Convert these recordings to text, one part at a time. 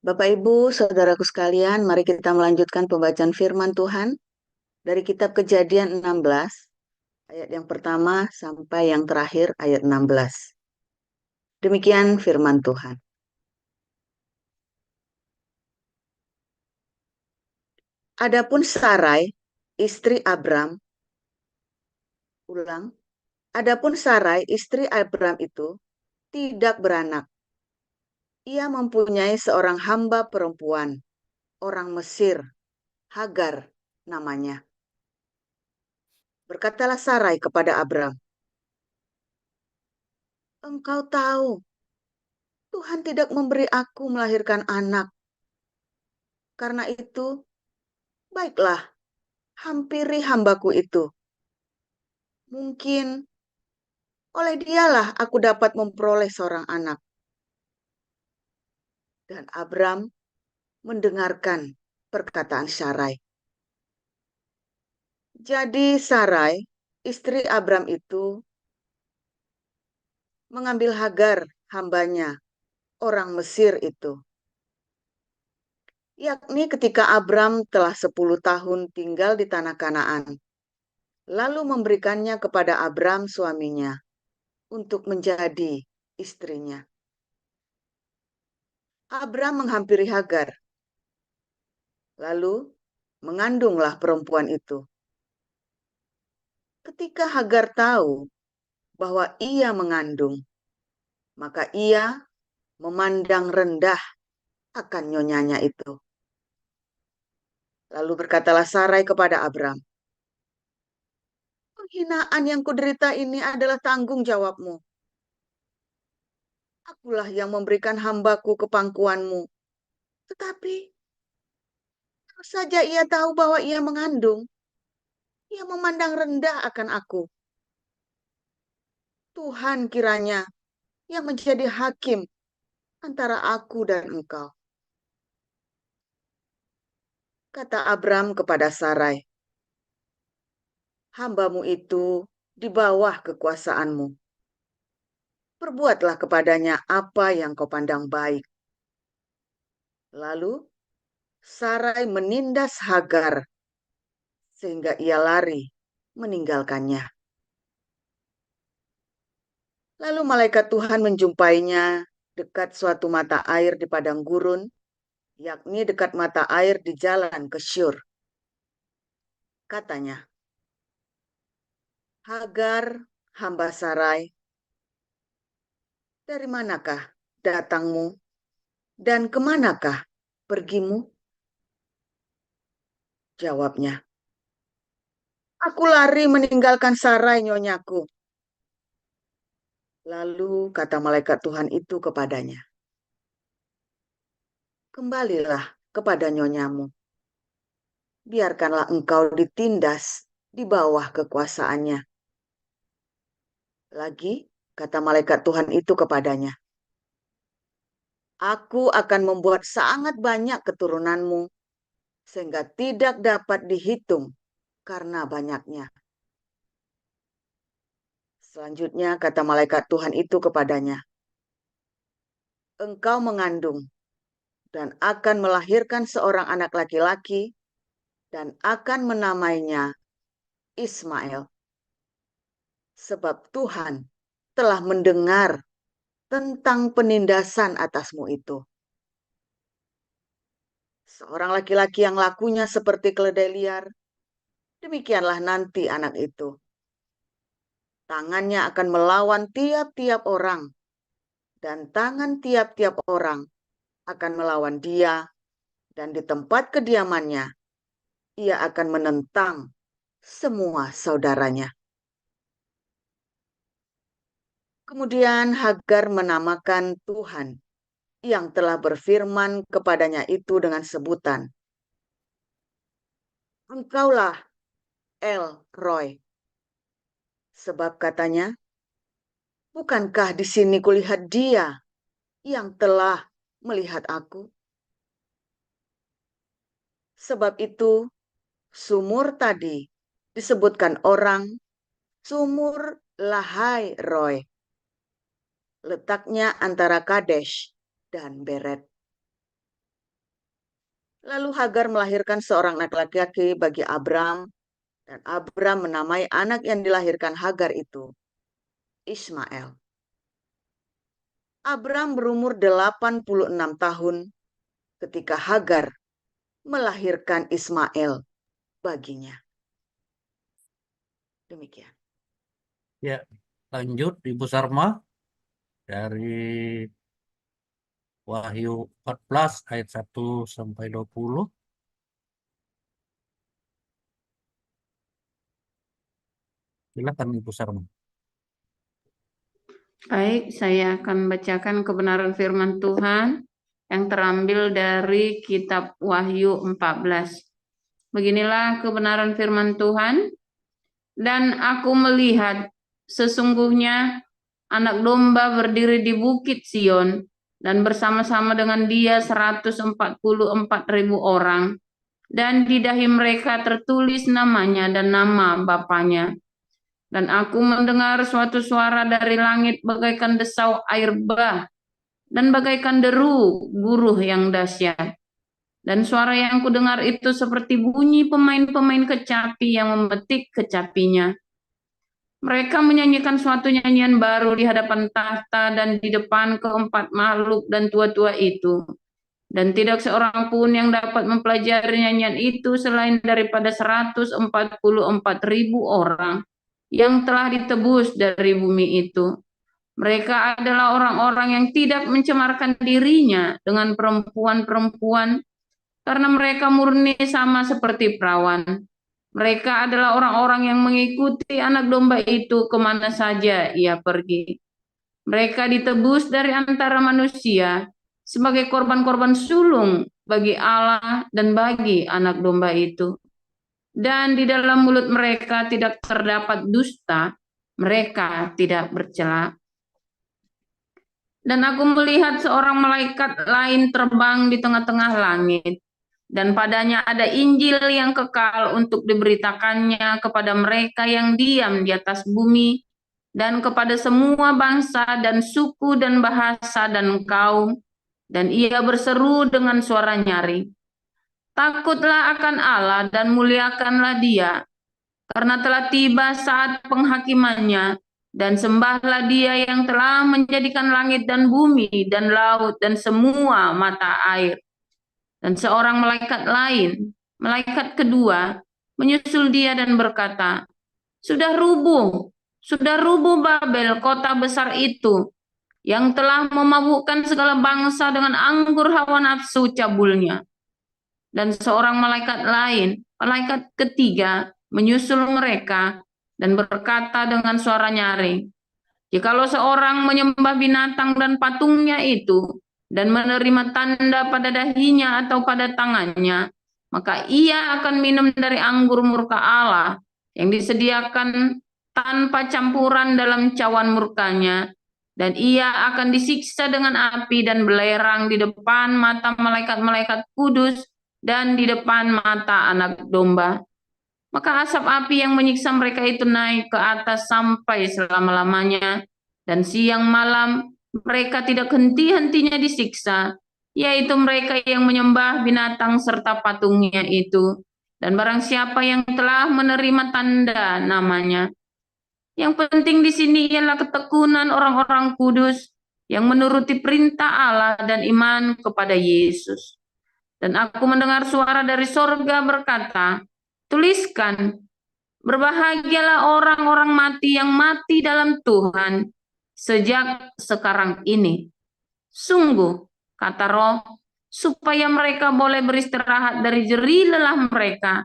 Bapak, Ibu, saudaraku sekalian, mari kita melanjutkan pembacaan firman Tuhan dari kitab Kejadian 16, ayat yang pertama sampai yang terakhir ayat 16. Demikian firman Tuhan. Adapun Sarai, istri Abram, Adapun Sarai, istri Abram itu tidak beranak. Ia mempunyai seorang hamba perempuan, orang Mesir, Hagar namanya. Berkatalah Sarai kepada Abram, "Engkau tahu Tuhan tidak memberi aku melahirkan anak. Karena itu, baiklah, hampiri hambaku itu. Mungkin oleh dialah aku dapat memperoleh seorang anak." Dan Abram mendengarkan perkataan Sarai. Jadi Sarai, istri Abram itu, mengambil Hagar, hambanya, orang Mesir itu. Yakni ketika Abram telah 10 tahun tinggal di tanah Kanaan. Lalu memberikannya kepada Abram suaminya untuk menjadi istrinya. Abram menghampiri Hagar, lalu mengandunglah perempuan itu. Ketika Hagar tahu bahwa ia mengandung, maka ia memandang rendah akan nyonyanya itu. Lalu berkatalah Sarai kepada Abram, "Penghinaan yang kuderita ini adalah tanggung jawabmu. Akulah yang memberikan hambaku ke pangkuanmu. Tetapi kalau saja ia tahu bahwa ia mengandung, ia memandang rendah akan aku. Tuhan kiranya yang menjadi hakim antara aku dan engkau." Kata Abram kepada Sarai, "Hambamu itu di bawah kekuasaanmu. Perbuatlah kepadanya apa yang kau pandang baik." Lalu Sarai menindas Hagar sehingga ia lari meninggalkannya. Lalu malaikat Tuhan menjumpainya dekat suatu mata air di padang gurun, yakni dekat mata air di jalan ke Syur. Katanya, "Hagar, hamba Sarai, dari manakah datangmu dan kemanakah pergimu?" Jawabnya, "Aku lari meninggalkan Sarai, nyonyaku." Lalu kata malaikat Tuhan itu kepadanya, "Kembalilah kepada nyonyamu. Biarkanlah engkau ditindas di bawah kekuasaannya." Lagi kata malaikat Tuhan itu kepadanya, "Aku akan membuat sangat banyak keturunanmu, sehingga tidak dapat dihitung karena banyaknya." Selanjutnya kata malaikat Tuhan itu kepadanya, "Engkau mengandung dan akan melahirkan seorang anak laki-laki dan akan menamainya Ismail. Sebab Tuhan telah mendengar tentang penindasan atasmu itu. Seorang laki-laki yang lakunya seperti keledai liar, demikianlah nanti anak itu. Tangannya akan melawan tiap-tiap orang, dan tangan tiap-tiap orang akan melawan dia, dan di tempat kediamannya ia akan menentang semua saudaranya." Kemudian Hagar menamakan Tuhan yang telah berfirman kepadanya itu dengan sebutan, "Engkaulah El Roy." Sebab katanya, "Bukankah di sini kulihat dia yang telah melihat aku?" Sebab itu sumur tadi disebutkan orang Sumur Lahai Roy. Letaknya antara Kadesh dan Beret. Lalu Hagar melahirkan seorang anak laki-laki bagi Abram, dan Abram menamai anak yang dilahirkan Hagar itu Ismail. Abram berumur 86 tahun ketika Hagar melahirkan Ismail baginya. Demikian. Ya, lanjut Ibu Sarma dari Wahyu 14 ayat 1 sampai 20. Silakan Ibu Sarma. Baik, saya akan bacakan kebenaran firman Tuhan yang terambil dari kitab Wahyu 14. Beginilah kebenaran firman Tuhan. Dan aku melihat sesungguhnya anak domba berdiri di bukit Sion dan bersama-sama dengan dia 144.000 orang. Dan di dahi mereka tertulis namanya dan nama Bapaknya. Dan aku mendengar suatu suara dari langit bagaikan desau air bah dan bagaikan deru guruh yang dahsyat. Dan suara yang kudengar itu seperti bunyi pemain-pemain kecapi yang memetik kecapinya. Mereka menyanyikan suatu nyanyian baru di hadapan tahta dan di depan keempat makhluk dan tua-tua itu. Dan tidak seorang pun yang dapat mempelajari nyanyian itu selain daripada 144.000 orang yang telah ditebus dari bumi itu. Mereka adalah orang-orang yang tidak mencemarkan dirinya dengan perempuan-perempuan, karena mereka murni sama seperti perawan. Mereka adalah orang-orang yang mengikuti anak domba itu kemana saja ia pergi. Mereka ditebus dari antara manusia sebagai korban-korban sulung bagi Allah dan bagi anak domba itu. Dan di dalam mulut mereka tidak terdapat dusta, mereka tidak bercela. Dan aku melihat seorang malaikat lain terbang di tengah-tengah langit, dan padanya ada Injil yang kekal untuk diberitakannya kepada mereka yang diam di atas bumi, dan kepada semua bangsa dan suku dan bahasa dan kaum. Dan ia berseru dengan suara nyaring, takutlah akan Allah dan muliakanlah Dia, karena telah tiba saat penghakimannya, dan sembahlah Dia yang telah menjadikan langit dan bumi dan laut dan semua mata air. Dan seorang malaikat lain, malaikat kedua, menyusul dia dan berkata, sudah rubuh Babel, kota besar itu, yang telah memabukkan segala bangsa dengan anggur hawa nafsu cabulnya. Dan seorang malaikat lain, malaikat ketiga, menyusul mereka dan berkata dengan suara nyaring, jikalau seorang menyembah binatang dan patungnya itu, dan menerima tanda pada dahinya atau pada tangannya, maka ia akan minum dari anggur murka Allah yang disediakan tanpa campuran dalam cawan murkanya, dan ia akan disiksa dengan api dan belerang di depan mata malaikat-malaikat kudus dan di depan mata anak domba. Maka asap api yang menyiksa mereka itu naik ke atas sampai selama-lamanya, dan siang malam mereka tidak henti-hentinya disiksa, yaitu mereka yang menyembah binatang serta patungnya itu, dan barang siapa yang telah menerima tanda namanya. Yang penting di sini ialah ketekunan orang-orang kudus yang menuruti perintah Allah dan iman kepada Yesus. Dan aku mendengar suara dari sorga berkata, tuliskan, berbahagialah orang-orang mati yang mati dalam Tuhan sejak sekarang ini. Sungguh, kata Roh, supaya mereka boleh beristirahat dari jerih lelah mereka,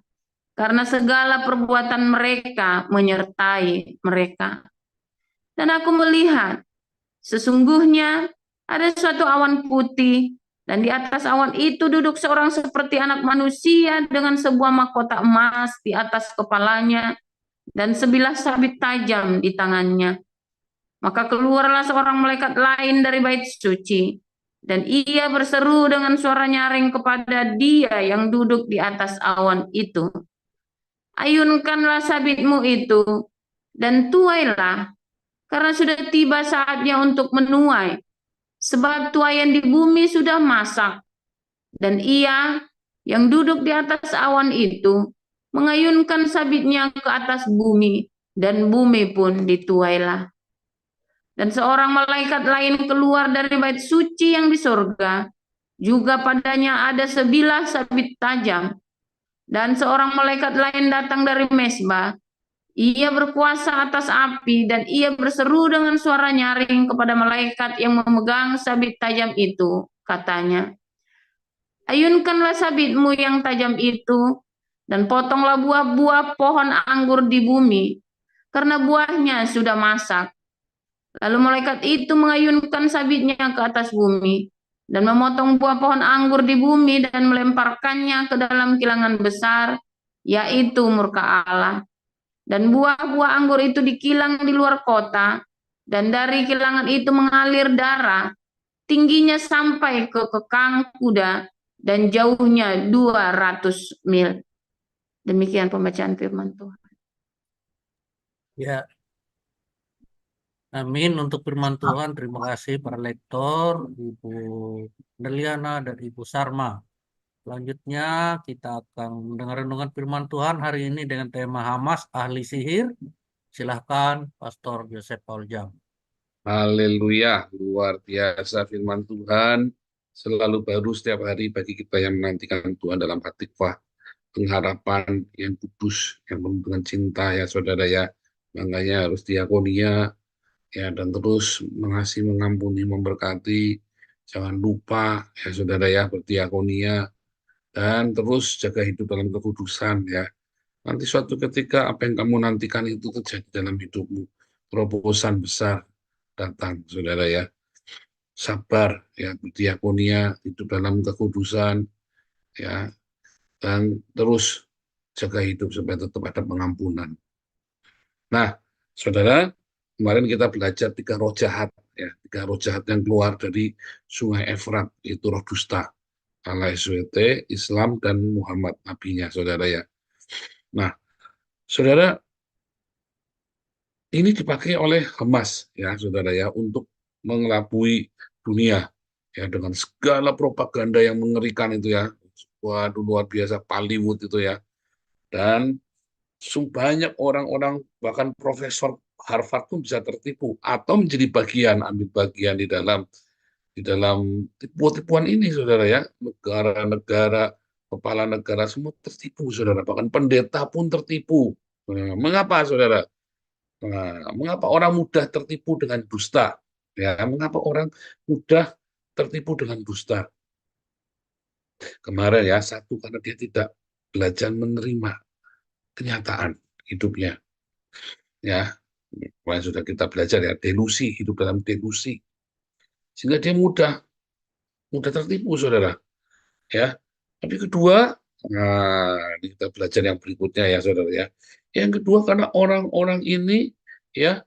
karena segala perbuatan mereka menyertai mereka. Dan aku melihat, sesungguhnya ada suatu awan putih, dan di atas awan itu duduk seorang seperti anak manusia dengan sebuah mahkota emas di atas kepalanya dan sebilah sabit tajam di tangannya. Maka keluarlah seorang malaikat lain dari bait suci, dan ia berseru dengan suara nyaring kepada dia yang duduk di atas awan itu, ayunkanlah sabitmu itu, dan tuailah, karena sudah tiba saatnya untuk menuai, sebab tuaian di bumi sudah masak. Dan ia yang duduk di atas awan itu mengayunkan sabitnya ke atas bumi, dan bumi pun dituailah. Dan seorang malaikat lain keluar dari bait suci yang di sorga, juga padanya ada sebilah sabit tajam. Dan seorang malaikat lain datang dari mesbah. Ia berkuasa atas api, dan ia berseru dengan suara nyaring kepada malaikat yang memegang sabit tajam itu. Katanya, ayunkanlah sabitmu yang tajam itu, dan potonglah buah-buah pohon anggur di bumi, karena buahnya sudah masak. Lalu malaikat itu mengayunkan sabitnya ke atas bumi, dan memotong buah pohon anggur di bumi, dan melemparkannya ke dalam kilangan besar, yaitu murka Allah. Dan buah-buah anggur itu dikilang di luar kota, dan dari kilangan itu mengalir darah, tingginya sampai ke kekang kuda, dan jauhnya 200 mil. Demikian pembacaan firman Tuhan. Ya, amin untuk firman Tuhan. Terima kasih para lektor, Ibu Neliana dan Ibu Sarma. Selanjutnya kita akan mendengar renungan firman Tuhan hari ini dengan tema Hamas ahli sihir. Silahkan Pastor Joseph Pauljam. Haleluya, luar biasa firman Tuhan, selalu baru setiap hari bagi kita yang menantikan Tuhan dalam hati pengharapan yang kudus, yang penuh dengan cinta ya saudara ya. Makanya harus diakonia ya, dan terus mengasihi, mengampuni, memberkati. Jangan lupa ya saudara ya, berdiakonia, dan terus jaga hidup dalam kekudusan ya. Nanti suatu ketika apa yang kamu nantikan itu terjadi dalam hidupmu. Terobosan besar datang, saudara ya. Sabar, ya, berdiakonia, hidup dalam kekudusan, ya, dan terus jaga hidup supaya tetap ada pengampunan. Nah, saudara, kemarin kita belajar 3 roh jahat, ya, 3 roh jahat yang keluar dari Sungai Efrat, yaitu roh dusta, Allah SWT, Islam, dan Muhammad nabinya, saudara ya. Nah, saudara, ini dipakai oleh Hamas ya saudara ya, untuk mengelabui dunia ya dengan segala propaganda yang mengerikan itu ya. Waduh, luar biasa, Hollywood itu ya. Dan banyak orang-orang, bahkan profesor Harvard pun bisa tertipu atau menjadi ambil bagian di dalam tipu-tipuan ini saudara ya. Negara-negara, kepala negara semua tertipu saudara, bahkan pendeta pun tertipu. Nah, mengapa saudara? Nah, mengapa orang mudah tertipu dengan dusta? Ya, mengapa orang mudah tertipu dengan dusta? Kemarin ya, satu, karena dia tidak belajar menerima kenyataan hidupnya. Ya, kemarin sudah kita belajar ya, delusi, hidup dalam delusi. Sehingga dia mudah tertipu, saudara. Ya, tapi kedua, nah, ini kita belajar yang berikutnya ya, saudara ya. Yang kedua, karena orang-orang ini ya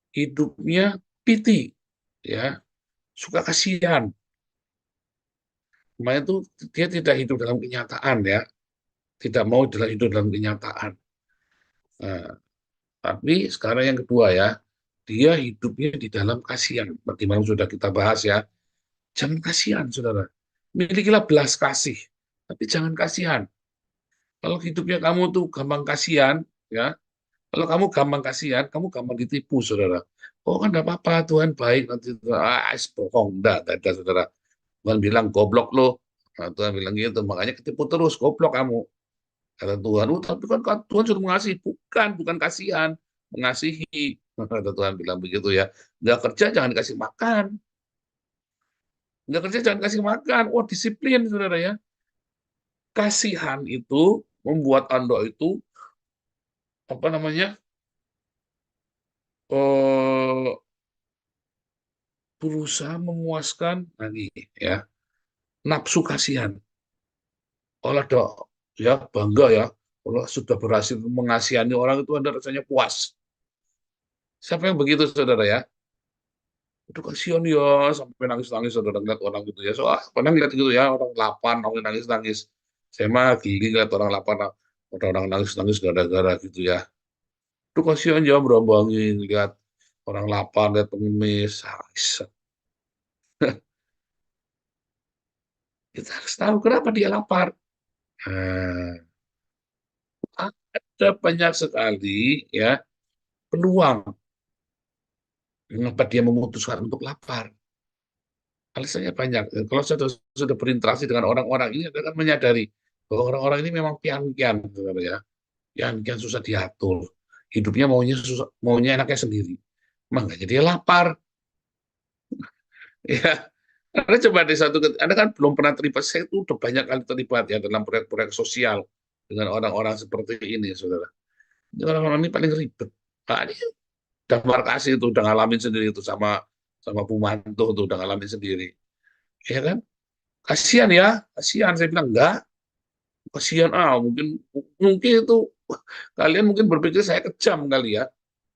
hidupnya piti, ya, suka kasihan. Makanya itu dia tidak hidup dalam kenyataan ya, tidak mau hidup dalam kenyataan. Nah, tapi sekarang yang kedua ya, dia hidupnya di dalam kasihan. Bagaimana sudah kita bahas ya, jangan kasihan saudara. Milikilah belas kasih, tapi jangan kasihan. Kalau hidupnya kamu tuh gampang kasihan, ya, kalau kamu gampang kasihan, kamu gampang ditipu saudara. Oh kan enggak apa-apa, Tuhan baik, nanti bohong, enggak ada saudara. Tuhan bilang goblok lo. Nah, Tuhan bilang gitu, makanya ketipu terus, goblok kamu. Kata Tuhan, tapi kan Tuhan sudah mengasihi. Bukan kasihan, mengasihi. Kata Tuhan bilang begitu ya. Nggak kerja jangan kasih makan. Nggak kerja jangan kasih makan. Oh, disiplin, saudara ya. Kasihan itu membuat Anda itu, apa namanya, berusaha memuaskan lagi ya nafsu kasihan. Kalau ada ya bangga ya, kalau sudah berhasil mengasihani orang itu Anda rasanya puas. Siapa yang begitu saudara ya? Itu kasihan ya, sampai nangis-nangis saudara ngeliat orang gitu ya. Pernah ngeliat gitu ya, orang lapar, orang nangis-nangis. Saya mah gigi ngeliat orang lapar, orang nangis-nangis gara-gara gitu ya. Itu kasihan ya, berambangin lihat orang lapar, lihat pengemis. Kita harus tahu kenapa dia lapar. Nah, ada banyak sekali ya peluang mengapa dia memutuskan untuk lapar. Alasannya banyak. Kalau sudah berinteraksi dengan orang-orang ini, Anda kan menyadari bahwa orang-orang ini memang pian-pian, saudara ya. Pian-pian susah diatur. Hidupnya maunya susah, maunya enaknya sendiri. Makanya dia lapar. Ya, Anda coba di Anda kan belum pernah terlibat. Saya itu udah banyak kali terlibat ya dalam proyek-proyek sosial dengan orang-orang seperti ini, saudara. Ini orang-orang ini paling ribet. Nah, ini udah markasi itu, udah ngalamin sendiri itu sama sama Bu Manto tuh udah ngalamin sendiri. Ya kan? Kasihan ya, kasihan. Saya bilang enggak, kasihan mungkin mungkin itu kalian mungkin berpikir saya kejam kali ya.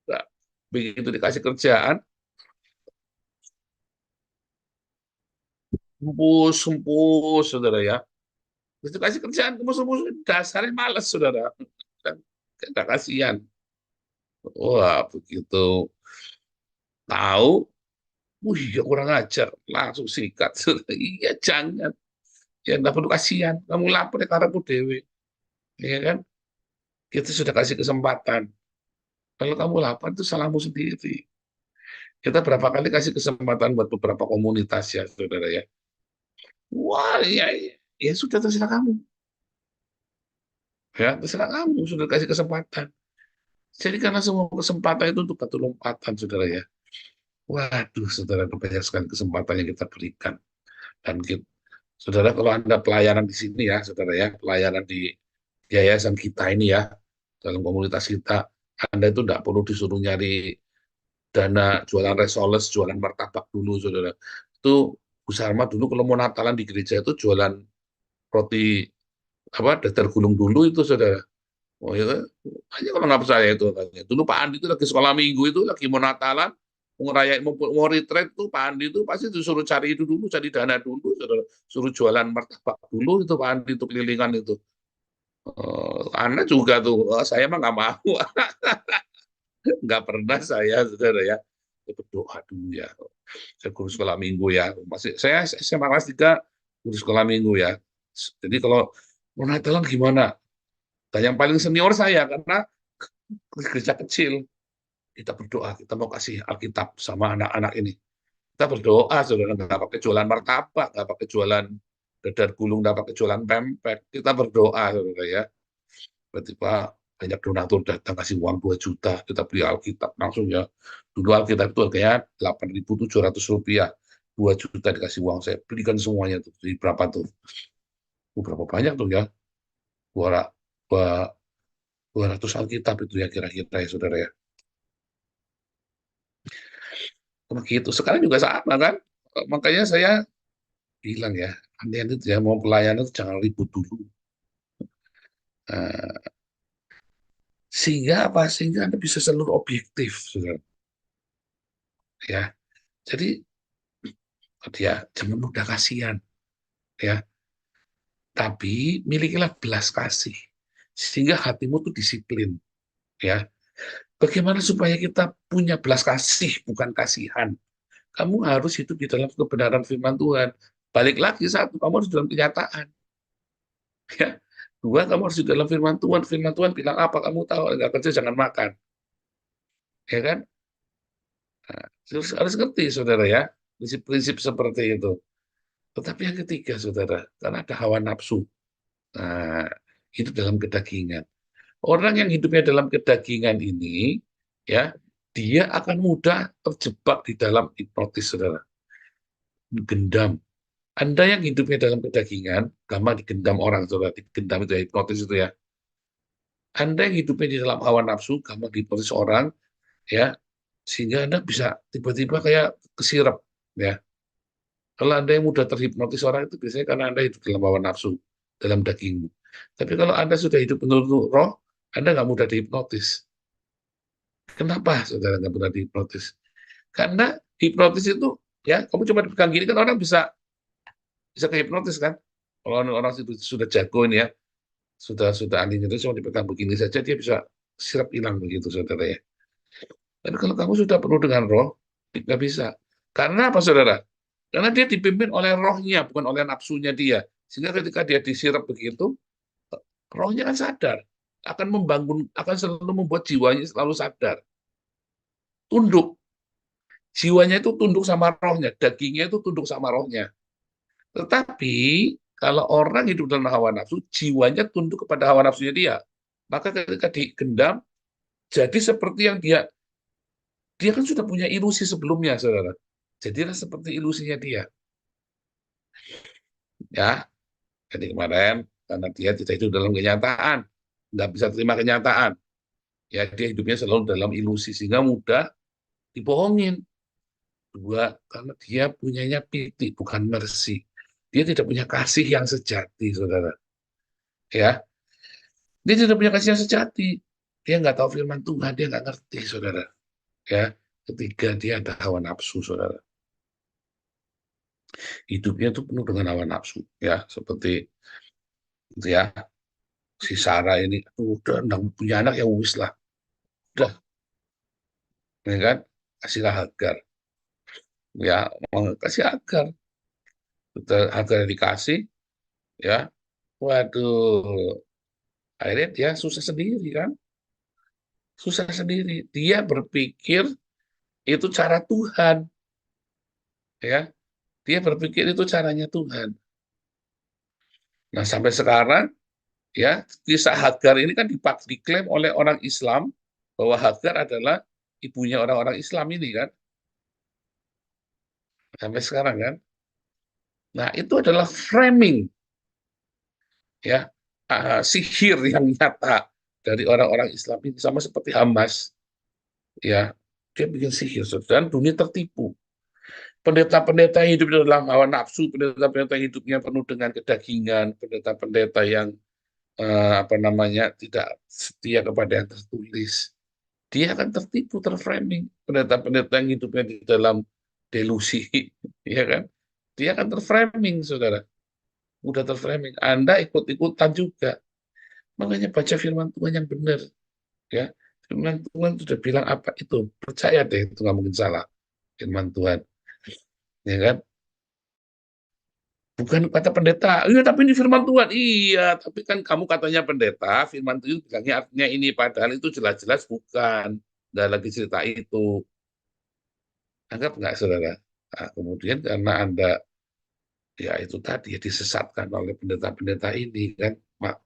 Enggak. Begitu dikasih kerjaan, hempus, saudara ya. Begitu dikasih kerjaan, hempus, dasarnya malas, saudara. Dan enggak kasihan. Wah, begitu tahu, wih, ya kurang ajar, langsung sikat. Iya, jangan. Ya, enggak perlu kasihan. Kamu lapor ya karena dewe. Ya kan? Kita sudah kasih kesempatan. Kalau kamu lapar itu salahmu sendiri. Kita berapa kali kasih kesempatan buat beberapa komunitas ya, saudara ya. Wah, ya, ya sudah terserah kamu. Ya, terserah kamu, sudah kasih kesempatan. Jadi karena semua kesempatan itu untuk batu lompatan, saudara ya. Waduh, saudara, banyak sekali kesempatan yang kita berikan. Dan kita, saudara, kalau Anda pelayanan di sini ya, saudara ya, pelayanan di yayasan kita ini ya, dalam komunitas kita, Anda itu tidak perlu disuruh nyari dana jualan resoles, jualan martabak dulu, saudara. Itu Bu Sarma dulu kalau mau Natalan di gereja itu jualan roti apa dadar gulung dulu itu, saudara. Oh ya, hanya kalau nggak percaya itu katanya. Dulu Pak Andi itu lagi sekolah minggu itu lagi mau Natalan, mau ngerayain mau retreat tuh Pak Andi itu pasti disuruh cari itu dulu, cari dana dulu, saudara. Suruh jualan martabak dulu itu Pak Andi itu kelilingan itu. Anda juga tuh, saya mah nggak mau, nggak pernah saya, saudara ya. Saya berdoa dulu ya. Saya guru sekolah minggu ya. Masih saya SMA kelas 3 guru sekolah minggu ya. Jadi kalau mau Natalan gimana? Dan yang paling senior saya karena gereja kecil. Kita berdoa, kita mau kasih Alkitab sama anak-anak ini. Kita berdoa, saudara, nggak pakai jualan martabak, nggak pakai jualan dadar gulung, nggak pakai jualan pempek. Kita berdoa, saudara ya. Tiba-tiba banyak donatur datang kasih uang 2 juta, kita beli Alkitab langsung ya. Dulu Alkitab itu harganya Rp8.700, 2 juta dikasih uang, saya belikan semuanya tuh. Jadi berapa tuh? Berapa banyak tuh ya? 200 Alkitab itu ya kira-kira ya, saudara ya. Begitu. Sekarang juga sama kan? Makanya saya bilang ya, kalian itu ya mau pelayanan itu jangan ribut dulu. Sehingga apa? Sehingga Anda bisa selalu objektif, saudara. Ya, jadi dia jangan mudah kasihan, ya. Tapi milikilah belas kasih, sehingga hatimu tuh disiplin, ya. Bagaimana supaya kita punya belas kasih, bukan kasihan? Kamu harus hidup di dalam kebenaran firman Tuhan. Balik lagi, satu, kamu harus dalam kenyataan. Ya. Dua, kamu harus di dalam firman Tuhan. Firman Tuhan bilang apa? Kamu tahu, nggak kerja jangan makan. Ya kan? Nah, harus ngerti, saudara ya. Prinsip-prinsip seperti itu. Tetapi yang ketiga, saudara, karena ada hawa nafsu. Nah, itu dalam kedagingan. Orang yang hidupnya dalam kedagingan ini, ya, dia akan mudah terjebak di dalam hipnotis, saudara. Gendam. Anda yang hidupnya dalam kedagingan, gampang digendam orang, saudara. Digendam itu ya, hipnotis itu ya. Anda yang hidupnya di dalam hawa nafsu, gampang dihipnotis orang, ya, sehingga Anda bisa tiba-tiba kayak kesirap, ya. Kalau Anda yang mudah terhipnotis orang itu biasanya karena Anda hidup dalam hawa nafsu, dalam dagingmu. Tapi kalau Anda sudah hidup menurut roh, Anda nggak mudah dihipnotis. Kenapa saudara nggak mudah dihipnotis? Karena hipnotis itu, ya, kamu cuma dipegang gini kan orang bisa bisa kehipnotis kan? Kalau orang sudah jago ini ya, sudah ahlinya itu cuma dipegang begini saja dia bisa sirap hilang begitu, saudara ya. Tapi kalau kamu sudah penuh dengan roh, nggak bisa. Karena apa, saudara? Karena dia dipimpin oleh rohnya, bukan oleh nafsunya dia. Sehingga ketika dia disirap begitu, Rohnya kan sadar, akan membangun, akan selalu membuat jiwanya selalu sadar. Tunduk. Jiwanya itu tunduk sama rohnya, dagingnya itu tunduk sama rohnya. Tetapi kalau orang hidup dalam hawa nafsu, jiwanya tunduk kepada hawa nafsunya dia. Maka ketika digendam, jadi seperti yang dia kan sudah punya ilusi sebelumnya, saudara. Jadilah seperti ilusinya dia. Ya, jadi kemarin karena dia tidak hidup dalam kenyataan, nggak bisa terima kenyataan. Ya, dia hidupnya selalu dalam ilusi sehingga mudah dibohongin. Dua, karena dia punyanya piti, bukan mercy. Dia tidak punya kasih yang sejati, saudara. Ya, dia tidak punya kasih yang sejati. Dia nggak tahu firman Tuhan, dia nggak ngerti, saudara. Ya, ketiga dia ada hawa nafsu, saudara. Hidupnya itu penuh dengan hawa nafsu, ya, seperti ya si Sarah ini, udah punya anak ya wis lah, udah, ya kan, kasihlah Hagar, ya, mau kasih Hagar, Hagar dikasih, ya, waduh, akhirnya dia susah sendiri kan, susah sendiri. Dia berpikir itu cara Tuhan, ya, dia berpikir itu caranya Tuhan. Nah sampai sekarang, ya, kisah Hagar ini kan diklaim oleh orang Islam bahwa Hagar adalah ibunya orang-orang Islam ini kan, sampai sekarang kan. Nah itu adalah framing, ya, sihir yang nyata dari orang-orang Islam ini, sama seperti Hamas, ya, dia bikin sihir dan dunia tertipu. Pendeta-pendeta yang hidup dalam hawa nafsu, pendeta-pendeta yang hidupnya penuh dengan kedagingan, pendeta-pendeta yang apa namanya tidak setia kepada yang tertulis, dia akan tertipu, terframing. Pendeta-pendeta yang hidupnya di dalam delusi, ya kan, dia akan terframing, saudara. Udah terframing, Anda ikut-ikutan juga. Makanya baca firman Tuhan yang benar, ya. Firman Tuhan sudah bilang apa itu, percaya deh, itu nggak mungkin salah firman Tuhan, ya kan. Bukan kata pendeta, iya tapi ini firman Tuhan, iya tapi kan kamu katanya pendeta, firman Tuhan bilangnya artinya ini, padahal itu jelas-jelas bukan, nggak lagi cerita itu. Anggap nggak, saudara? Nah, kemudian karena Anda, ya itu tadi, ya, disesatkan oleh pendeta-pendeta ini kan, Mak,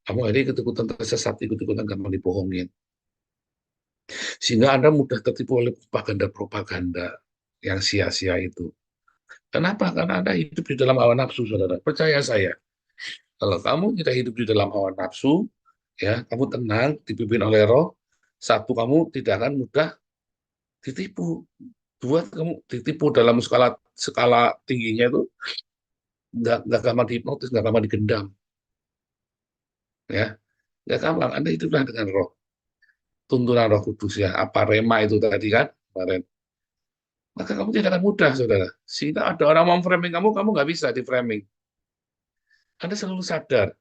kamu hari ikut-ikutan tersesat, ikut-ikutan gampang dibohongin. Sehingga Anda mudah tertipu oleh propaganda-propaganda yang sia-sia itu. Kenapa? Karena Anda hidup di dalam hawa nafsu, saudara. Percaya saya, kalau kamu tidak hidup di dalam hawa nafsu, ya, kamu tenang, dipimpin oleh roh, satu, kamu tidak akan mudah ditipu. Dua, kamu ditipu dalam skala tingginya itu, nggak gampang dihipnotis, nggak gampang digendam. Ya, nggak gampang. Anda hiduplah dengan roh. Tuntunan Roh Kudus, ya, apa rema itu tadi kan kemarin. Maka kamu tidak akan mudah, saudara. Sehingga ada orang mau framing kamu nggak bisa di framing. Anda selalu sadar.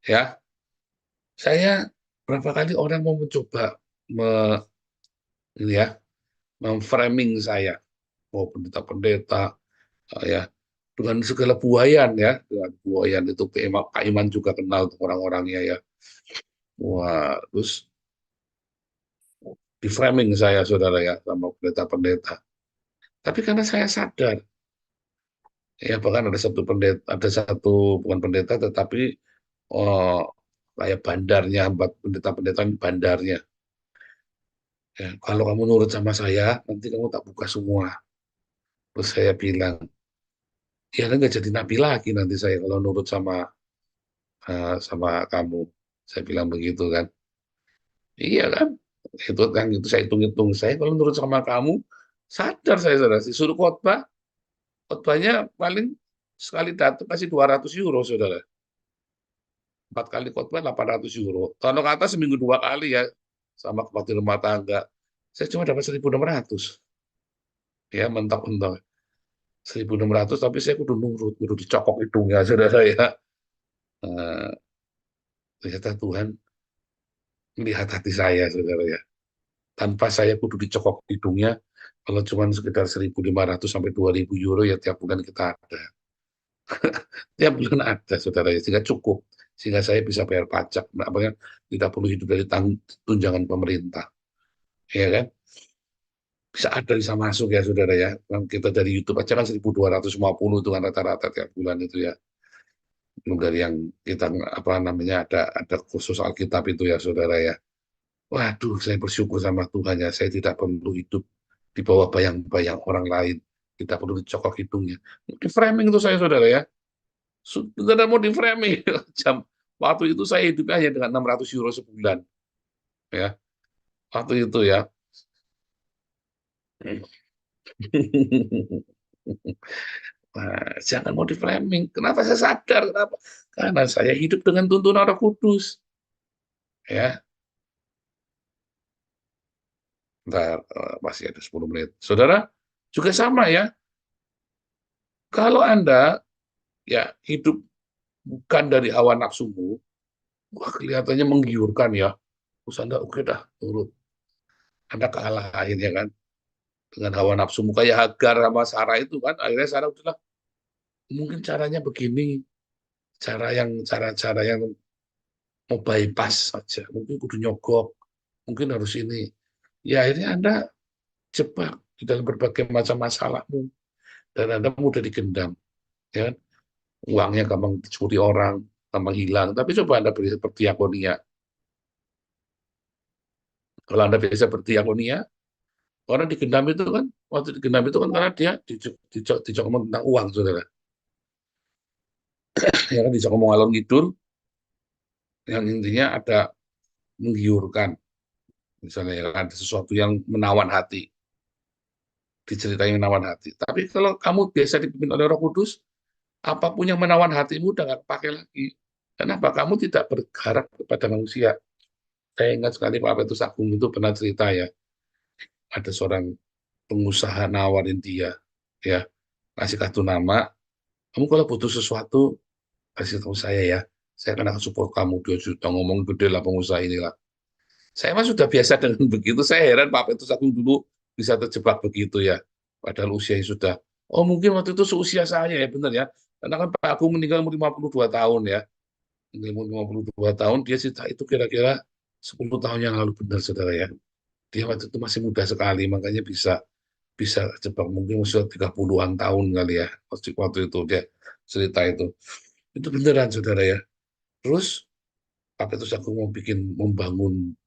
Ya, saya berapa kali orang mau mencoba ini ya, memframing saya, oh pendeta-pendeta, ya, dengan segala buayan, ya, dengan buayan itu Pak Iman juga kenal orang-orangnya, ya. Wah, terus di framing saya, saudara, ya, sama pendeta-pendeta. Tapi karena saya sadar, ya, bahkan ada satu bukan pendeta tetapi kayak bandarnya, pendeta-pendeta bandarnya. Ya, kalau kamu nurut sama saya, nanti kamu tak buka semua. Terus saya bilang, ya nggak jadi nabi lagi nanti saya kalau nurut sama kamu. Saya bilang begitu kan. Iya kan? Itu saya hitung-hitung. Saya kalau nurut sama kamu, sadar saya, saudara, disuruh khotbahnya paling sekali datang kasih 200 euro, saudara. 4 kali khotbah 800 euro. Kalau kata seminggu 2 kali, ya, sama kebaktian rumah tangga, saya cuma dapat 1.600. Ya, mentok-mentok. 1.600, tapi saya kudu nurut, kudu dicokok hidungnya, saudara, ya. Ternyata Tuhan melihat hati saya, saudara, ya. Tanpa saya kudu dicokok hidungnya, kalau cuma sekitar 1.500 sampai 2.000 euro, ya tiap bulan kita ada. Tiap bulan ada, saudara ya, sehingga cukup, sehingga saya bisa bayar pajak. Nah, apakah tidak perlu hidup dari tunjangan pemerintah, ya kan? Bisa ada, bisa masuk ya, saudara ya. Kan kita dari YouTube aja kan 1.250 itu kan rata-rata tiap bulan itu ya. Belum dari yang kita apa namanya ada khusus Alkitab itu ya, saudara ya. Waduh, saya bersyukur sama Tuhan ya. Saya tidak perlu hidup di bawah bayang-bayang orang lain. Tidak perlu dicokok hidungnya. Di framing itu saya, saudara ya. Saudara mau di framing. Waktu itu saya hidupnya hanya dengan 600 euro sebulan. Ya, waktu itu ya. Nah, jangan mau di framing. Kenapa saya sadar? Kenapa? Karena saya hidup dengan tuntunan Roh Kudus. Ya, bentar, masih ada 10 menit. Saudara, juga sama ya. Kalau Anda ya hidup bukan dari hawa nafsumu, wah kelihatannya menggiurkan ya. Terus Anda oke dah, turut. Anda kalah akhirnya kan dengan hawa nafsumu kayak Hagar sama Sarah itu kan. Akhirnya Sarah udah mungkin caranya begini, cara-cara yang mau bypass saja. Mungkin kudu nyogok, mungkin harus ini. Ya akhirnya Anda jebak di dalam berbagai macam masalahmu dan Anda mudah digendam, ya kan? Uangnya gampang dicuri orang, gampang hilang. Tapi coba Anda beri seperti Diakonia. Kalau Anda bisa seperti Diakonia, orang digendam itu kan, waktu digendam itu kan karena dia dicok ngomong tentang uang, saudara. Ya kan, dicok ngomong alon ngidul, yang intinya ada menggiurkan. Misalnya ya, ada sesuatu yang menawan hati, diceritain menawan hati. Tapi kalau kamu biasa dipimpin oleh Roh Kudus, apapun yang menawan hatimu udah nggak kepake lagi. Kenapa? Kamu tidak berharap kepada manusia. Saya ingat sekali Pak Petrus Agung itu pernah cerita ya, ada seorang pengusaha nawarin dia, ya, kasih kartu nama, kamu kalau butuh sesuatu, kasih tahu saya akan support kamu, 2 juta, ngomong gede lah pengusaha inilah. Saya mah sudah biasa dengan begitu, saya heran Pak Petrus Agung dulu bisa terjebak begitu ya, padahal usianya sudah, oh mungkin waktu itu seusia saya ya, benar ya, karena kan Pak Agung meninggal umur 52 tahun ya, umur 52 tahun, dia cerita itu kira-kira 10 tahun yang lalu, benar saudara ya. Dia waktu itu masih muda sekali, makanya bisa bisa cepat mungkin usia 30-an tahun kali ya, waktu itu dia cerita itu. Itu beneran saudara ya. Terus apa itu aku mau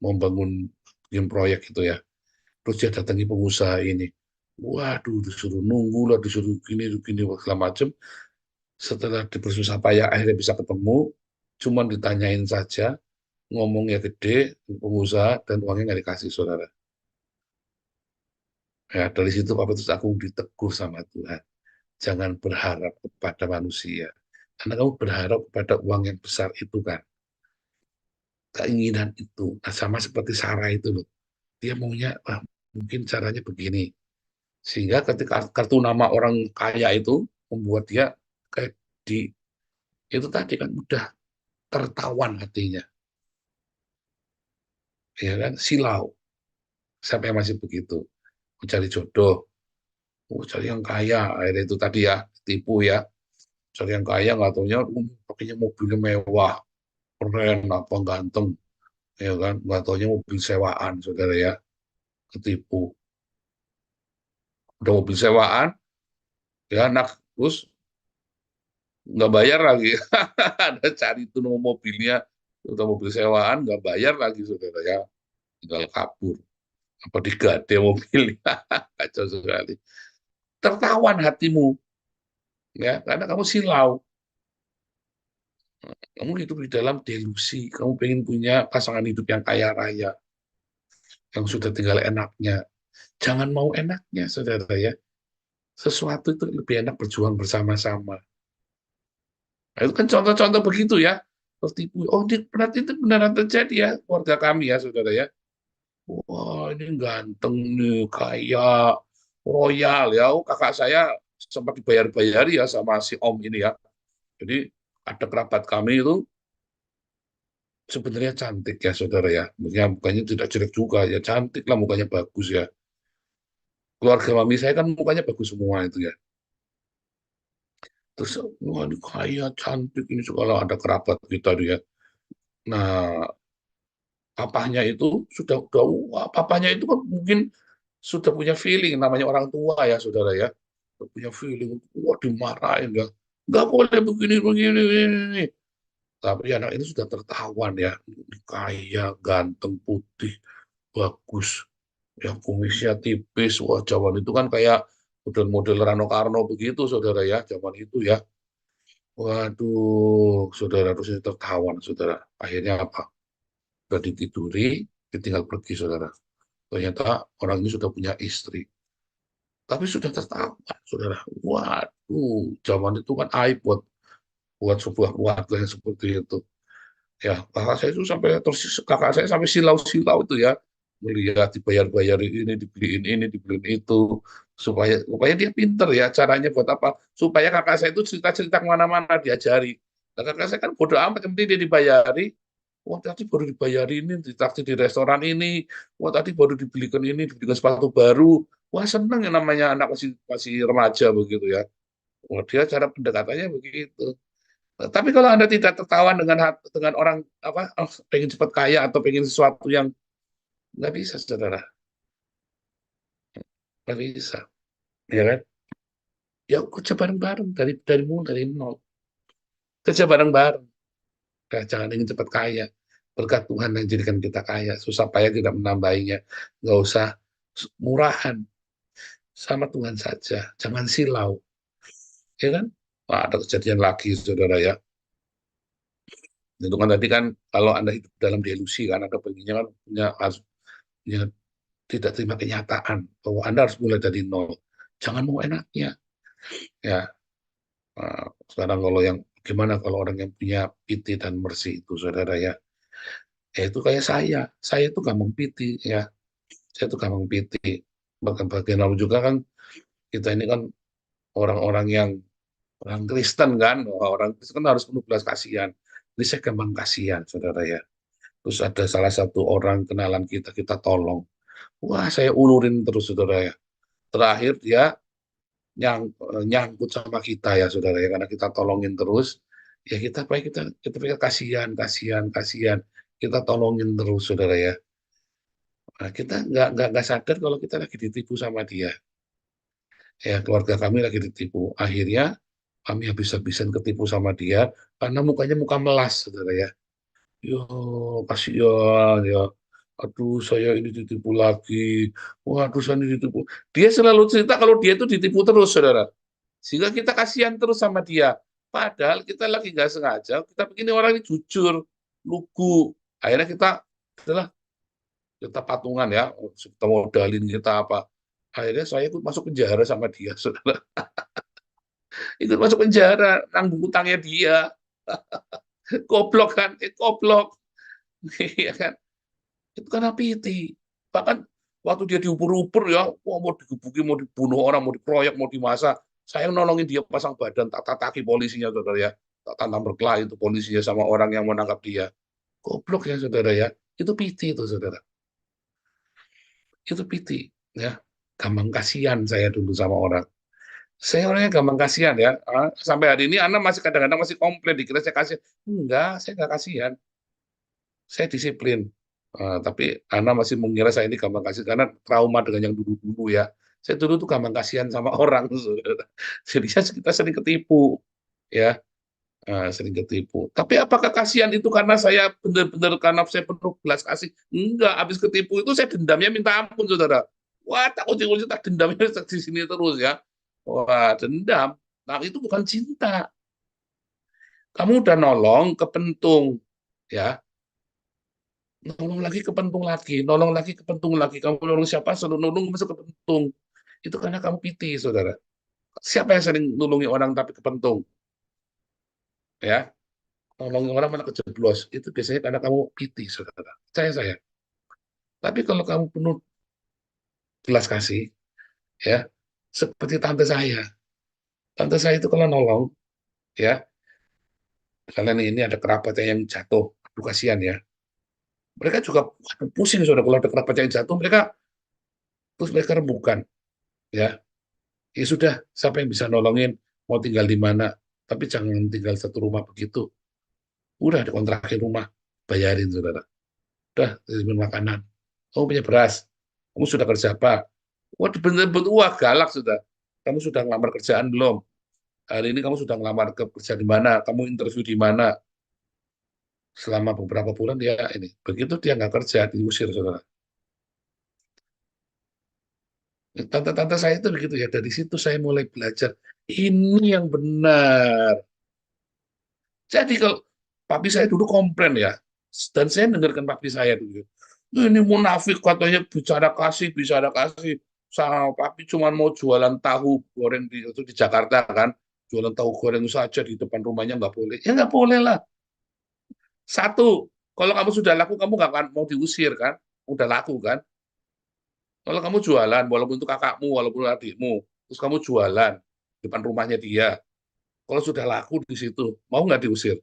membangun bikin proyek itu ya. Terus dia datangi pengusaha ini. Waduh, disuruh nunggu lah, disuruh gini, gini, segala macam. Setelah bersusah payah akhirnya bisa ketemu, cuman ditanyain saja, ngomongnya gede, pengusaha, dan uangnya nggak dikasih, saudara. Ya, dari situ Pak Petrus aku ditegur sama Tuhan. Jangan berharap kepada manusia. Karena kamu berharap kepada uang yang besar itu kan. Keinginan itu. Nah, sama seperti Sarah itu loh. Dia maunya, mungkin caranya begini. Sehingga ketika kartu nama orang kaya itu, membuat dia kayak itu tadi kan udah tertawan hatinya. Ya kan, silau. Sampai masih begitu. Mencari jodoh. Cari yang kaya. Akhirnya itu tadi ya, tipu ya. Cari yang kaya, nggak taunya, pakainya mobilnya mewah, keren, apa ganteng, ya kan? Nggak taunya mobil sewaan, saudara ya, ketipu. Udah mobil sewaan, ya anak terus nggak bayar lagi. Ada cari itu nomor mobilnya, udah mobil sewaan, nggak bayar lagi, saudara ya, tinggal kabur. Apa digade mobilnya, kacau sekali. Tertawan hatimu, ya, karena kamu silau. Kamu hidup di dalam delusi, kamu pengen punya pasangan hidup yang kaya raya, yang sudah tinggal enaknya. Jangan mau enaknya, saudara ya. Sesuatu itu lebih enak berjuang bersama-sama. Nah, itu kan contoh-contoh begitu ya. Tertipu. Oh, berarti itu beneran terjadi ya, keluarga kami ya, saudara ya. Wah, ini ganteng nih, kaya, royal ya. Oh, kakak saya sempat dibayar-bayari ya sama si Om ini ya. Jadi ada kerabat kami itu sebenarnya cantik ya, saudara ya. Mukanya tidak jelek juga ya, cantik lah, mukanya bagus ya. Keluarga mami saya kan mukanya bagus semua itu ya. Terus, wah ini kaya, cantik, ini segala ada kerabat kita dia. Nah, papahnya itu sudah wah, papahnya itu kan mungkin sudah punya feeling, namanya orang tua ya saudara ya. Sudah punya feeling, wah dimarahin ya. Nggak boleh begini, begini, begini. Tapi anak ini sudah tertawan ya. Kaya, ganteng, putih, bagus. Ya kumisnya tipis, wah zaman itu kan kayak model-model Rano Karno begitu saudara ya, zaman itu ya. Waduh, saudara harusnya tertawan saudara. Akhirnya apa? Sudah ditiduri, ditinggal pergi saudara. Ternyata orang ini sudah punya istri. Tapi sudah tertawan saudara. Waduh, zaman itu kan aib buat sebuah keluarga yang seperti itu. Ya, kakak saya itu sampai terus kakak saya sampai silau-silau itu ya, melihat dibayar-bayarin ini, dibeliin itu, supaya dia pinter ya caranya buat apa? Supaya kakak saya itu cerita-cerita kemana-mana diajari. Nah, kakak saya kan bodoh amat, yang penting dia dibayari. Wah tadi baru dibayari ini, ditraktir di restoran ini. Wah tadi baru dibelikan ini, dibelikan sepatu baru. Wah seneng yang namanya anak masih masih remaja begitu ya. Wah dia cara pendekatannya begitu. Tapi kalau Anda tidak tertawan dengan orang apa pengen cepat kaya atau pengen sesuatu yang nggak bisa, saudara, nggak bisa, ya kan? Ya kerja bareng-bareng dari nol, kerja bareng-bareng. Nah, jangan ingin cepat kaya. Berkat Tuhan yang jadikan kita kaya, susah payah tidak menambahinya. Nggak usah murahan, sama Tuhan saja. Jangan silau, ya kan? Wah, ada kejadian lagi, saudara ya. Itu kan tadi kan kalau Anda hidup dalam delusi kan, Anda pengennya kan punya tidak terima kenyataan bahwa Anda harus mulai dari nol. Jangan mau enaknya. Ya, sekarang kalau yang gimana kalau orang yang punya piti dan mercy itu, saudara ya, itu kayak saya itu gampang piti ya, saya itu gampang piti. Bahkan bagian lalu juga kan kita ini kan orang-orang yang orang Kristen kan, orang Kristen kan harus penuh belas kasihan. Jadi saya gampang kasihan, saudara ya. Terus ada salah satu orang kenalan kita tolong. Wah, saya ulurin terus, saudara ya. Terakhir dia nyangkut sama kita ya saudara ya, karena kita tolongin terus ya, kita pikir kasihan kasihan kasihan, kita tolongin terus saudara ya. Nah, kita nggak sadar kalau kita lagi ditipu sama dia ya, keluarga kami lagi ditipu, akhirnya kami habis-habisan ketipu sama dia karena mukanya muka melas saudara ya. Yo, kasihan ya. Aduh, saya ini ditipu lagi. Waduh, saya ini ditipu. Dia selalu cerita kalau dia itu ditipu terus, saudara. Sehingga kita kasihan terus sama dia. Padahal kita lagi nggak sengaja, kita begini orang ini jujur, lugu. Akhirnya kita patungan ya, kita modalin kita apa. Akhirnya saya ikut masuk penjara sama dia, saudara. Ikut masuk penjara, nanggung utangnya dia. Goblok kan, goblok. Iya kan? Itu karena piti. Bahkan waktu dia diukur-ukur ya, wah, mau digebuki, mau dibunuh orang, mau dikeroyok, mau dimasak. Saya nolongin dia pasang badan, tak tataki polisinya, saudara ya. Tak tantang berkelahi itu polisinya sama orang yang menangkap dia. Goblok ya, saudara ya. Itu piti itu, saudara. Itu piti. Ya. Gampang kasihan saya dulu sama orang. Saya orangnya gampang kasihan ya. Sampai hari ini anak masih kadang-kadang masih komplain, dikira saya kasihan. Enggak, saya enggak kasihan. Saya disiplin. Tapi Ana masih mengira saya ini gampang kasihan karena trauma dengan yang dulu-dulu ya. Saya dulu tuh gampang kasihan sama orang, saudara. Jadi kita sering ketipu, ya, sering ketipu. Tapi apakah kasihan itu karena saya benar-benar karena saya penuh belas kasih? Enggak, habis ketipu itu saya dendamnya minta ampun, saudara. Wah, tak kunci-kunci tak dendamnya di sini terus ya. Wah, dendam. Nah, itu bukan cinta. Kamu udah nolong kepentung, ya. Nolong lagi kepentung lagi, nolong lagi kepentung lagi. Kamu nolong siapa? Selalu nolong masuk kepentung. Itu karena kamu piti, saudara. Siapa yang sering nolongi orang tapi kepentung? Ya, nolongi orang malah kejeblos. Itu biasanya karena kamu piti, saudara. Saya. Tapi kalau kamu penuh belas kasih, ya, seperti tante saya. Tante saya itu kalau nolong, ya, kalian ini ada kerabatnya yang jatuh, aduh kasihan ya. Mereka juga pusing, saudara. Kalau ada kerabat yang jatuh, mereka rembukan, ya. Ya sudah, siapa yang bisa nolongin, mau tinggal di mana, Tapi jangan tinggal satu rumah begitu. Udah dikontrakin rumah, bayarin saudara. Udah, terima makanan. Kamu punya beras. Kamu sudah kerja apa? Wah, bener-bener wah galak sudah. Kamu sudah ngelamar kerjaan belum? Hari ini kamu sudah ngelamar kerja di mana? Kamu interview di mana? Selama beberapa bulan dia ini. Begitu dia nggak kerja, diusir saudara. Tante-tante saya itu begitu ya. Dari situ saya mulai belajar. Ini yang benar. Jadi kalau papi saya dulu komplain ya, dan saya dengarkan papi saya dulu. Ini munafik katanya bicara kasih. Sama papi cuma mau jualan tahu goreng di Jakarta kan, jualan tahu goreng saja di depan rumahnya nggak boleh. Ya nggak boleh lah. Satu, kalau kamu sudah laku kamu nggak akan mau diusir kan, udah laku kan. Kalau kamu jualan, walaupun itu kakakmu, walaupun adikmu, terus kamu jualan di depan rumahnya dia, kalau sudah laku di situ, mau nggak diusir?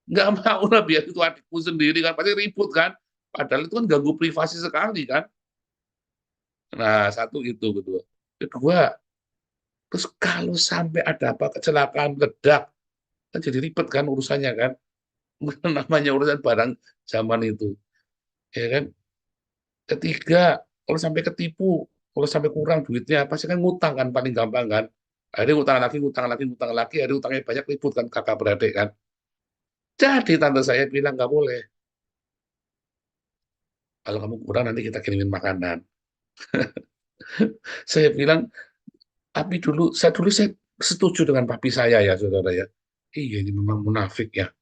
Nggak mau lah, biar itu adikku sendiri kan pasti ribut kan, padahal itu kan ganggu privasi sekali kan. Nah, satu itu. Kedua, terus kalau sampai ada apa kecelakaan ledak kan jadi ribet kan urusannya kan. Namanya urusan barang zaman itu, ya kan. Ketiga, kalau sampai ketipu, kalau sampai kurang duitnya pasti kan ngutang kan, paling gampang kan. Akhirnya ngutang lagi, akhirnya utangnya banyak, ribut kan kakak beradik kan. Jadi tante saya bilang nggak boleh. Kalau kamu kurang nanti kita kirimin makanan. Saya bilang, saya setuju dengan papi saya ya saudara ya. Iya ini memang munafik ya.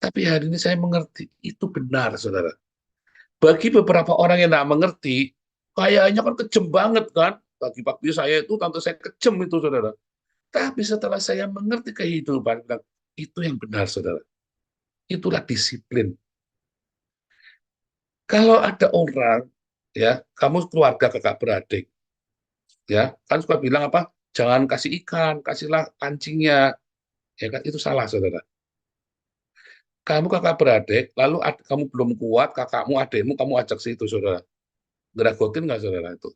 Tapi hari ini saya mengerti itu benar saudara. Bagi beberapa orang yang tidak mengerti, kayaknya kan kejem banget kan. Bagi papi saya itu, tante saya kejem itu saudara. Tapi setelah saya mengerti kehidupan, itu yang benar saudara. Itulah disiplin. Kalau ada orang, ya, kamu keluarga kakak beradik, ya, kan suka bilang apa? Jangan kasih ikan, kasihlah pancingnya, ya kan? Itu salah, saudara. Kamu kakak beradik, lalu kamu belum kuat, kakakmu, adikmu, kamu ajak situ, saudara. Geragotin nggak, saudara itu?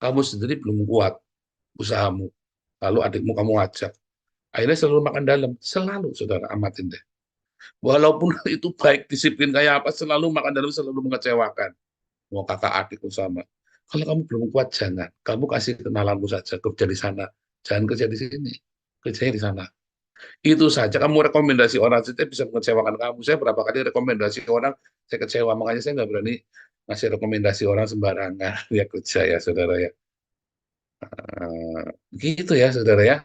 Kamu sendiri belum kuat usahamu, lalu adikmu kamu ajak. Akhirnya selalu makan dalam, selalu, saudara, amatin deh. Walaupun itu baik disiplin kayak apa, selalu makan dalam, selalu mengecewakan. Mau kakak adik sama. Kalau kamu belum kuat, jangan. Kamu kasih kenalanmu saja, kerja di sana. Jangan kerja di sini. Kerjanya di sana. Itu saja. Kamu rekomendasi orang saja bisa mengecewakan kamu. Saya berapa kali rekomendasi orang, saya kecewa. Makanya saya nggak berani ngasih rekomendasi orang sembarangan. Ya kerja ya, saudara ya. Gitu ya, saudara ya.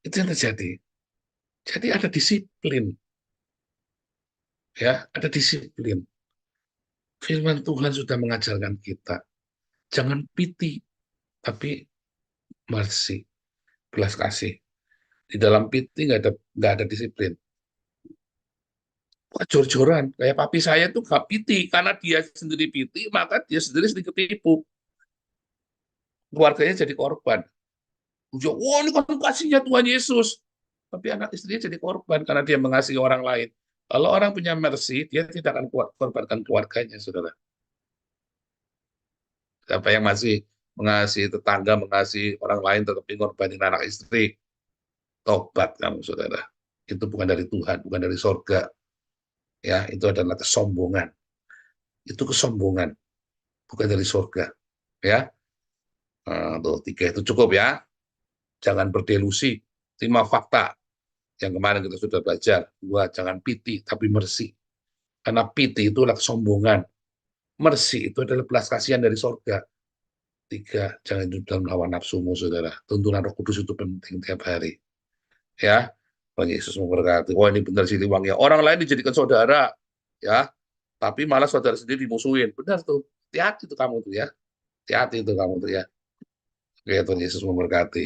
Itu yang terjadi. Jadi ada disiplin. Ya, ada disiplin. Firman Tuhan sudah mengajarkan kita. Jangan piti, tapi mercy, belas kasih. Di dalam piti nggak ada disiplin. Wah, jor-joran. Kayak papi saya tuh nggak piti. Karena dia sendiri piti, maka dia sendiri sedikit ketipu. Keluarganya jadi korban. Wah, ini kan kasihnya Tuhan Yesus. Tapi anak istrinya jadi korban karena dia mengasihi orang lain. Kalau orang punya mercy, dia tidak akan korbankan keluarganya, saudara. Siapa yang masih mengasihi tetangga, mengasihi orang lain, tetapi ngorbanin anak istri, tobat kamu, saudara. Itu bukan dari Tuhan, bukan dari sorga. Ya, itu adalah kesombongan. Itu kesombongan, bukan dari surga. Ya, tuh 3 itu cukup ya. Jangan berdelusi, terima fakta yang kemarin kita sudah belajar. 2, jangan piti, tapi mercy. Karena piti itu adalah kesombongan. Mercy itu adalah belas kasihan dari surga. 3, jangan hidup dalam hawa nafsumu, saudara. Tuntunan Roh Kudus itu penting tiap hari. Ya, Tuhan Yesus memberkati. Wah, ini benar sih Wang ya. Orang lain dijadikan saudara, ya, tapi malah saudara sendiri dimusuhin. Benar tuh. Hati-hati itu kamu tuh ya. Hati-hati itu kamu tuh ya. Oke, Tuhan Yesus memberkati.